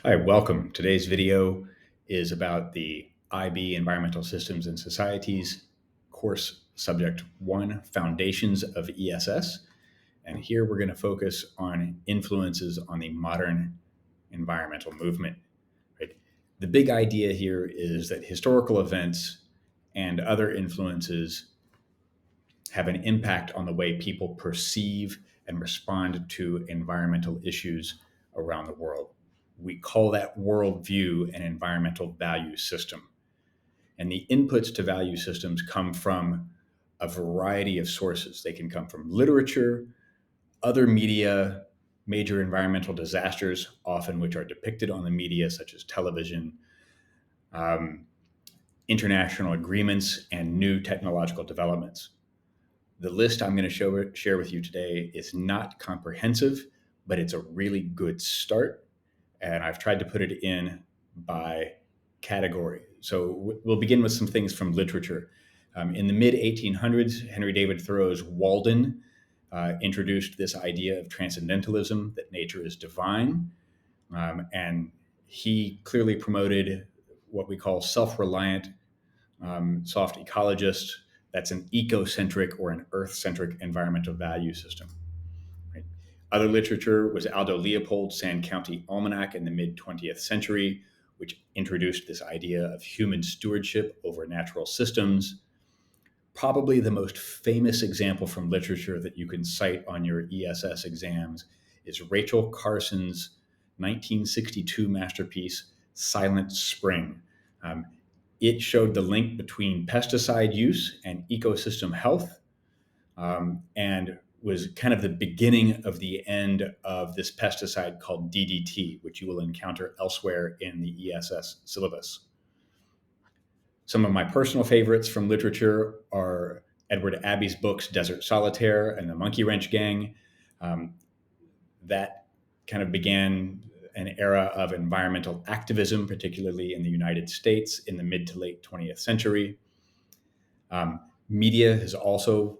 Hi, welcome. Today's video is about the IB Environmental Systems and Societies course subject 1, Foundations of ESS. And here we're going to focus on influences on the modern environmental movement. Right? The big idea here is that historical events and other influences have an impact on the way people perceive and respond to environmental issues around the world. We call that worldview an environmental value system. And the inputs to value systems come from a variety of sources. They can come from literature, other media, major environmental disasters, often which are depicted on the media, such as television, um, international agreements, and new technological developments. The list I'm going to share with you today is not comprehensive, but it's a really good start. And I've tried to put it in by category. So we'll begin with some things from literature. In the mid 1800s, Henry David Thoreau's Walden introduced this idea of transcendentalism, that nature is divine. And he clearly promoted what we call self-reliant, soft ecologist. That's an ecocentric or an earth-centric environmental value system. Right? Other literature was Aldo Leopold's Sand County Almanac in the mid-20th century, which introduced this idea of human stewardship over natural systems. Probably the most famous example from literature that you can cite on your ESS exams is Rachel Carson's 1962 masterpiece, Silent Spring. It showed the link between pesticide use and ecosystem health, and was kind of the beginning of the end of this pesticide called DDT, which you will encounter elsewhere in the ESS syllabus. Some of my personal favorites from literature are Edward Abbey's books, Desert Solitaire and the Monkey Wrench Gang. That kind of began an era of environmental activism, particularly in the United States in the mid to late 20th century. Media has also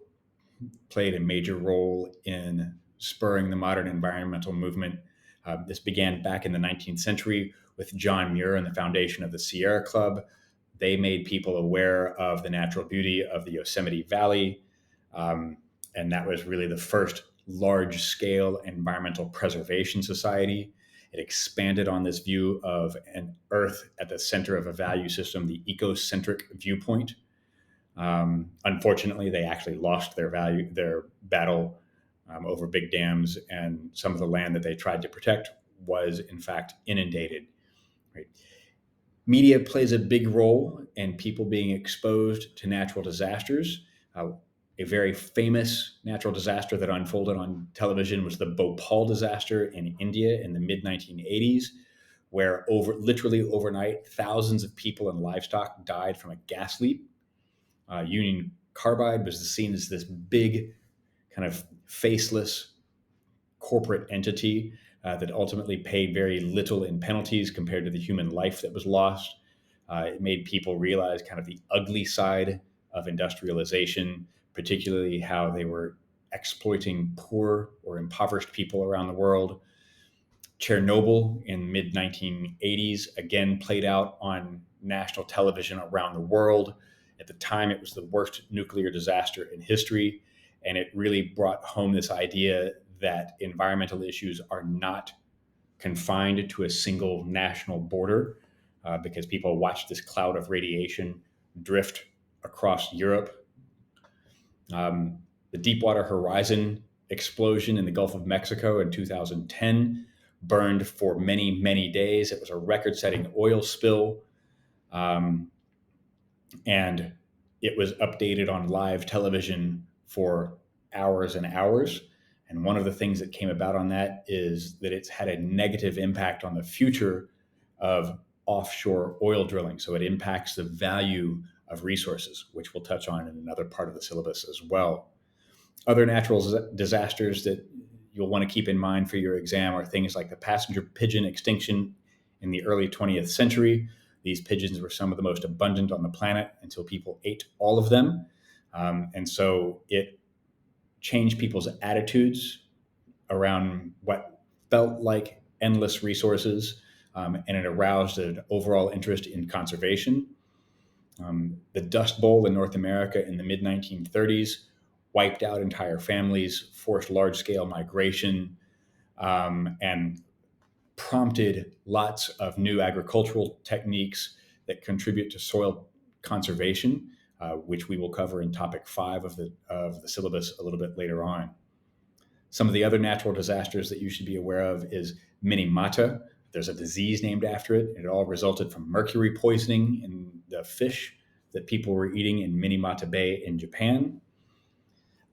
played a major role in spurring the modern environmental movement. This began back in the 19th century with John Muir and the foundation of the Sierra Club. They made people aware of the natural beauty of the Yosemite Valley. And that was really the first large-scale environmental preservation society. It expanded on this view of an Earth at the center of a value system, the ecocentric viewpoint. Unfortunately, they actually lost their battle over big dams, and some of the land that they tried to protect was, in fact, inundated. Right? Media plays a big role in people being exposed to natural disasters. A very famous natural disaster that unfolded on television was the Bhopal disaster in India in the mid-1980s, where literally overnight, thousands of people and livestock died from a gas leak. Union Carbide was seen as this big, kind of faceless corporate entity that ultimately paid very little in penalties compared to the human life that was lost. It made people realize kind of the ugly side of industrialization, particularly how they were exploiting poor or impoverished people around the world. Chernobyl in mid 1980s again played out on national television around the world. At the time, it was the worst nuclear disaster in history, and it really brought home this idea that environmental issues are not confined to a single national border, because people watched this cloud of radiation drift across Europe. The Deepwater Horizon explosion in the Gulf of Mexico in 2010 burned for many, many days. It was a record-setting oil spill, and it was updated on live television for hours and hours. And one of the things that came about on that is that it's had a negative impact on the future of offshore oil drilling. So it impacts the value of resources, which we'll touch on in another part of the syllabus as well. Other natural disasters that you'll want to keep in mind for your exam are things like the passenger pigeon extinction in the early 20th century. These pigeons were some of the most abundant on the planet until people ate all of them. And so it changed people's attitudes around what felt like endless resources and it aroused an overall interest in conservation. The Dust Bowl in North America in the mid 1930s wiped out entire families, forced large scale migration, and prompted lots of new agricultural techniques that contribute to soil conservation, which we will cover in topic 5 of the syllabus a little bit later on. Some of the other natural disasters that you should be aware of is Minamata. There's a disease named after it. It all resulted from mercury poisoning in the fish that people were eating in Minamata Bay in Japan.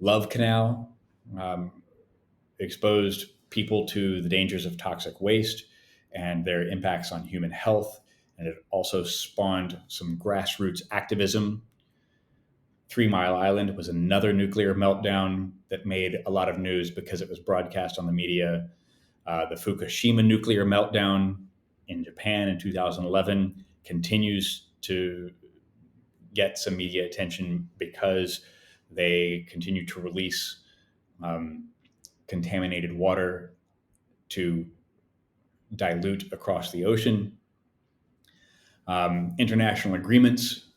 Love Canal exposed people to the dangers of toxic waste and their impacts on human health. And it also spawned some grassroots activism. 3 Mile Island was another nuclear meltdown that made a lot of news because it was broadcast on the media. The Fukushima nuclear meltdown in Japan in 2011 continues to get some media attention because they continue to release contaminated water to dilute across the ocean. International agreements,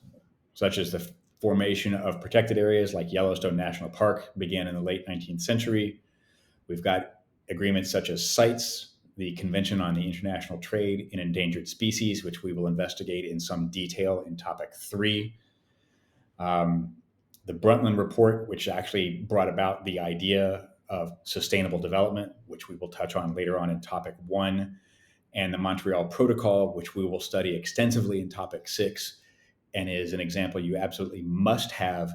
such as the formation of protected areas like Yellowstone National Park, began in the late 19th century. We've got agreements such as CITES, the Convention on the International Trade in Endangered Species, which we will investigate in some detail in topic 3. The Brundtland Report, which actually brought about the idea of sustainable development, which we will touch on later on in topic 1, and the Montreal Protocol, which we will study extensively in topic 6, and is an example you absolutely must have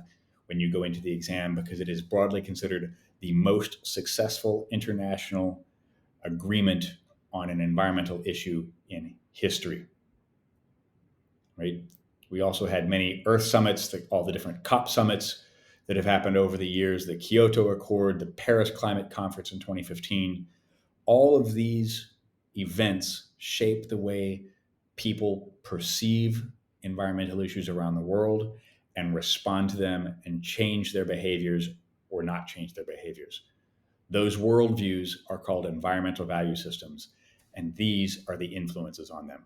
when you go into the exam because it is broadly considered the most successful international agreement on an environmental issue in history. Right? We also had many Earth summits, all the different COP summits that have happened over the years, the Kyoto Accord, the Paris Climate Conference in 2015. All of these events shape the way people perceive environmental issues around the world and respond to them and change their behaviors or not change their behaviors. Those worldviews are called environmental value systems, and these are the influences on them.